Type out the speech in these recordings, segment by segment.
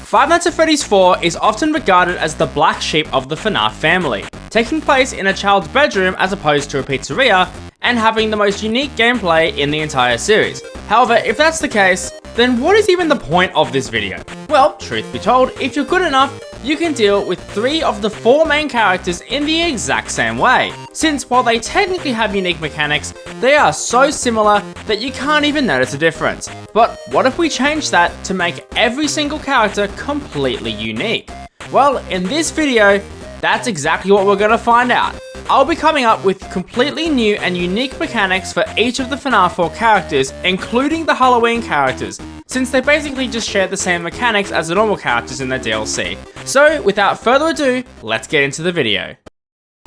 Five Nights at Freddy's 4 is often regarded as the black sheep of the FNAF family, taking place in a child's bedroom as opposed to a pizzeria, and having the most unique gameplay in the entire series. However, if that's the case, then what is even the point of this video? Well, truth be told, if you're good enough, you can deal with 3 of the 4 main characters in the exact same way, since while they technically have unique mechanics, they are so similar that you can't even notice a difference. But what if we change that to make every single character completely unique? Well, in this video, that's exactly what we're gonna find out. I'll be coming up with completely new and unique mechanics for each of the FNAF 4 characters, including the Halloween characters, since they basically just share the same mechanics as the normal characters in their DLC. So without further ado, let's get into the video.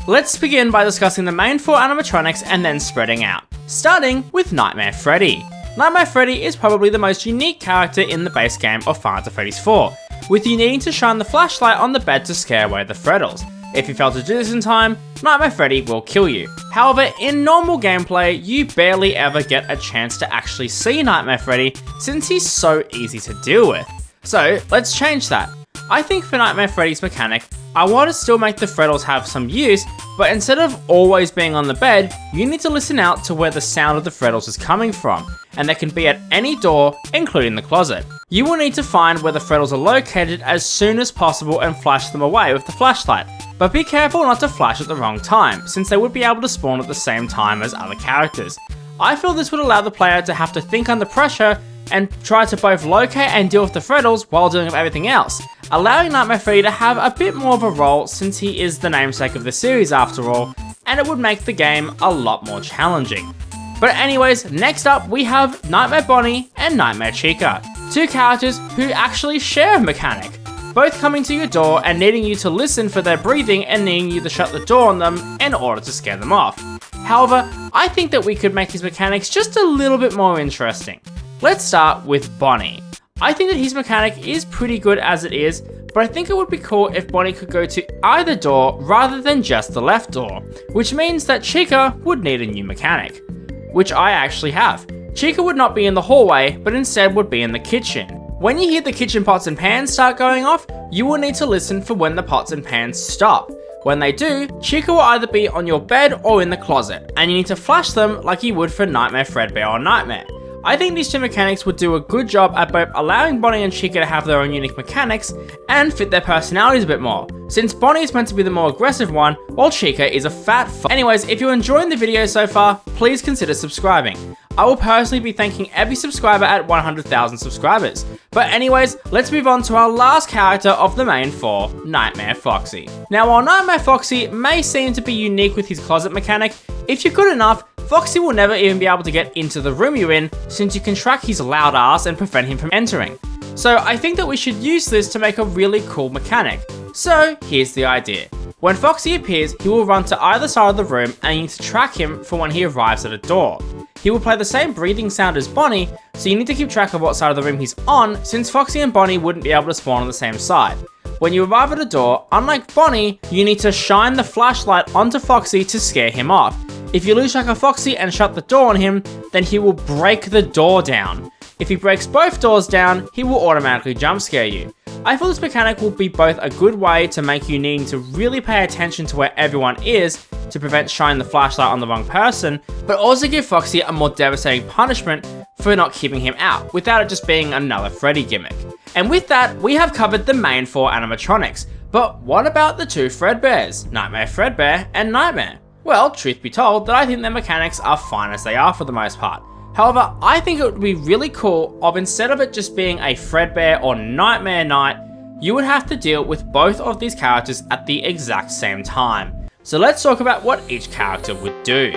Let's begin by discussing the main 4 animatronics and then spreading out, starting with Nightmare Freddy. Nightmare Freddy is probably the most unique character in the base game of Five Nights at Freddy's 4, with you needing to shine the flashlight on the bed to scare away the Freddles. If you fail to do this in time, Nightmare Freddy will kill you. However, in normal gameplay, you barely ever get a chance to actually see Nightmare Freddy since he's so easy to deal with. So let's change that. I think for Nightmare Freddy's mechanic, I want to still make the Freddles have some use, but instead of always being on the bed, you need to listen out to where the sound of the Freddles is coming from, and they can be at any door, including the closet. You will need to find where the Freddles are located as soon as possible and flash them away with the flashlight. But be careful not to flash at the wrong time, since they would be able to spawn at the same time as other characters. I feel this would allow the player to have to think under pressure and try to both locate and deal with the Freddles while doing everything else, allowing Nightmare Freddy to have a bit more of a role since he is the namesake of the series after all, and it would make the game a lot more challenging. But anyways, next up we have Nightmare Bonnie and Nightmare Chica, 2 characters who actually share a mechanic, both coming to your door and needing you to listen for their breathing and needing you to shut the door on them in order to scare them off. However, I think that we could make his mechanics just a little bit more interesting. Let's start with Bonnie. I think that his mechanic is pretty good as it is, but I think it would be cool if Bonnie could go to either door rather than just the left door, which means that Chica would need a new mechanic, which I actually have. Chica would not be in the hallway, but instead would be in the kitchen. When you hear the kitchen pots and pans start going off, you will need to listen for when the pots and pans stop. When they do, Chica will either be on your bed or in the closet, and you need to flash them like you would for Nightmare Fredbear or Nightmare. I think these 2 mechanics would do a good job at both allowing Bonnie and Chica to have their own unique mechanics and fit their personalities a bit more, since Bonnie is meant to be the more aggressive one, while Chica is a fat fuck. Anyways, if you're enjoying the video so far, please consider subscribing. I will personally be thanking every subscriber at 100,000 subscribers. But anyways, let's move on to our last character of the main 4, Nightmare Foxy. Now while Nightmare Foxy may seem to be unique with his closet mechanic, if you're good enough, Foxy will never even be able to get into the room you're in, since you can track his loud ass and prevent him from entering. So I think that we should use this to make a really cool mechanic. So here's the idea. When Foxy appears, he will run to either side of the room and you need to track him for when he arrives at a door. He will play the same breathing sound as Bonnie, so you need to keep track of what side of the room he's on, since Foxy and Bonnie wouldn't be able to spawn on the same side. When you arrive at a door, unlike Bonnie, you need to shine the flashlight onto Foxy to scare him off. If you lose track of Foxy and shut the door on him, then he will break the door down. If he breaks both doors down, he will automatically jump scare you. I feel this mechanic will be both a good way to make you needing to really pay attention to where everyone is to prevent shining the flashlight on the wrong person, but also give Foxy a more devastating punishment for not keeping him out, without it just being another Freddy gimmick. And with that, we have covered the main 4 animatronics, but what about the 2 Fredbears, Nightmare Fredbear and Nightmare? Well, truth be told, that I think their mechanics are fine as they are for the most part. However, I think it would be really cool if instead of it just being a Fredbear or Nightmare night, you would have to deal with both of these characters at the exact same time. So let's talk about what each character would do.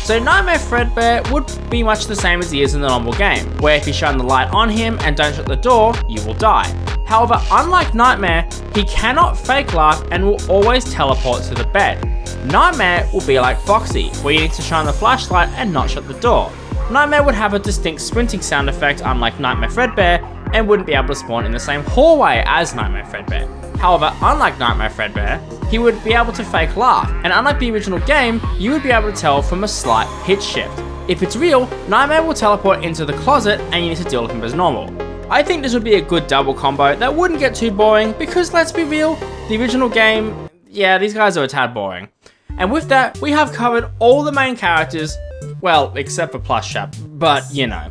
So Nightmare Fredbear would be much the same as he is in the normal game, where if you shine the light on him and don't shut the door, you will die. However, unlike Nightmare, he cannot fake laugh and will always teleport to the bed. Nightmare will be like Foxy, where you need to shine the flashlight and not shut the door. Nightmare would have a distinct sprinting sound effect unlike Nightmare Fredbear, and wouldn't be able to spawn in the same hallway as Nightmare Fredbear. However, unlike Nightmare Fredbear, he would be able to fake laugh, and unlike the original game, you would be able to tell from a slight pitch shift. If it's real, Nightmare will teleport into the closet and you need to deal with him as normal. I think this would be a good double combo that wouldn't get too boring because, let's be real, the original game, yeah, these guys are a tad boring. And with that, we have covered all the main characters, well, except for Plush Chap, but you know.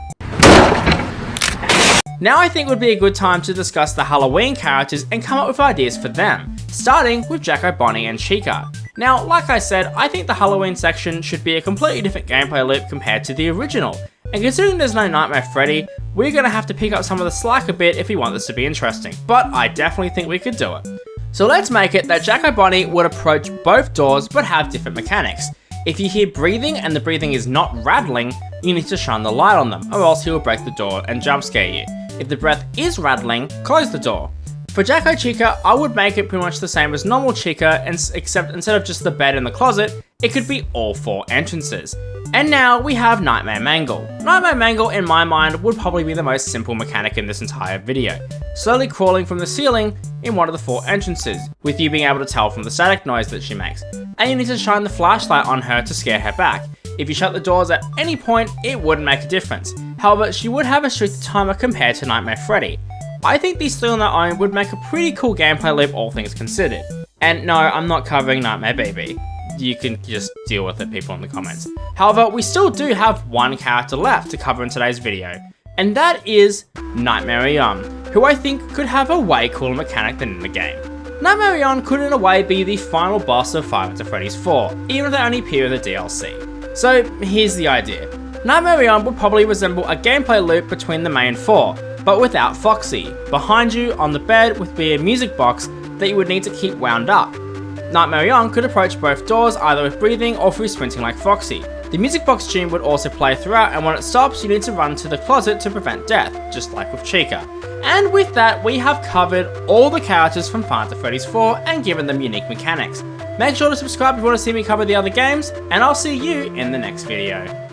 Now I think would be a good time to discuss the Halloween characters and come up with ideas for them, starting with Jacko, Bonnie and Chica. Now, like I said, I think the Halloween section should be a completely different gameplay loop compared to the original, and considering there's no Nightmare Freddy, we're going to have to pick up some of the slack a bit if we want this to be interesting, but I definitely think we could do it. So let's make it that Jacko Bonnie would approach both doors but have different mechanics. If you hear breathing and the breathing is not rattling, you need to shine the light on them, or else he will break the door and jump scare you. If the breath is rattling, close the door. For Jacko Chica, I would make it pretty much the same as normal Chica, except instead of just the bed in the closet, it could be all 4 entrances. And now we have Nightmare Mangle. Nightmare Mangle, in my mind, would probably be the most simple mechanic in this entire video. Slowly crawling from the ceiling in one of the 4 entrances, with you being able to tell from the static noise that she makes. And you need to shine the flashlight on her to scare her back. If you shut the doors at any point, it wouldn't make a difference. However, she would have a stricter timer compared to Nightmare Freddy. I think these 3 on their own would make a pretty cool gameplay loop, all things considered. And no, I'm not covering Nightmare BB. You can just deal with it, people in the comments. However, we still do have one character left to cover in today's video, and that is Nightmare Eon, who I think could have a way cooler mechanic than in the game. Nightmare Eon could in a way be the final boss of Five Nights at Freddy's 4, even if they only appear in the DLC. So here's the idea. Nightmare Eon would probably resemble a gameplay loop between the main 4, but without Foxy. Behind you on the bed would be a music box that you would need to keep wound up. Nightmare Eon could approach both doors either with breathing or through sprinting like Foxy. The music box tune would also play throughout, and when it stops you need to run to the closet to prevent death, just like with Chica. And with that, we have covered all the characters from Five Nights at Freddy's 4 and given them unique mechanics. Make sure to subscribe if you want to see me cover the other games, and I'll see you in the next video.